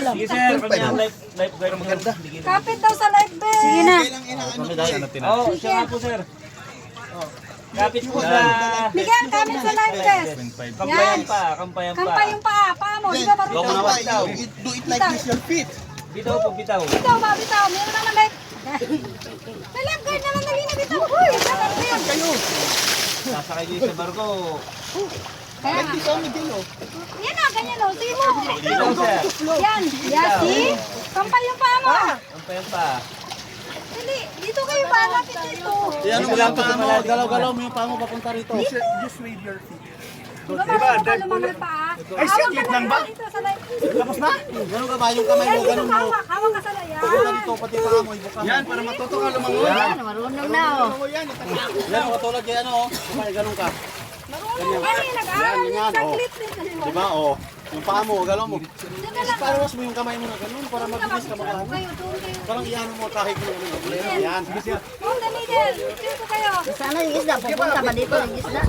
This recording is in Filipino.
lang. Sige sir, kanya life guard maganda. Kapit daw sa life belt. Sige na. Oo, siya nga po sir. Kapit po sa Miguel, kapit sa life vest. kampayan pa, kampayan pa. Kampay yung paa. Paa mo. Di ba marunong? Do it like this, your feet. Bitaw po, bitaw. Bitaw ba? Bitaw. Meron naman life. May life guard naman. Dali na bitaw. Uy, dapat mo yun. Sasakay din sa barko. Kaya nga. Yan na, ganyan o. Sige mo. Bitaw sir. Yan. Yan, see? Kampay yung paa mo. Kampayan pa. Dali. Dito kayo ba? Lapit dito. Yan mo lang pa mo, galaw-galaw mo yung paa mo papunta rito. Just wave your feet. Di ba marunong ka lumangoy paa? Ay, sige, lang ba? Dito sa life. Tapos na? Ganun ka ba yung kamay Yan, mo, dito ganun mo. hawak. Hawak ka sa layan. Papunta dito, pati paa mo, ibuka mo. Yan, para matuto ka lumangoy. Yan, marunong na oh. Yan, katulad yan, oh. Kumay, ganun ka. Marunong. Ay, nag-aaral Yan, yung oh. saglit. Diba, oh. Yung paa mo, galaw mo. Diyan na lang. Parawas mo yung kamay mo na ganun, para mabilis ka Doon makaano. kayo, doon kayo. Parang iyan mo kahit mo ganun. Yan. Oh, dali din. Dito kayo. Sana yung isda, pupunta ba dito yung isda?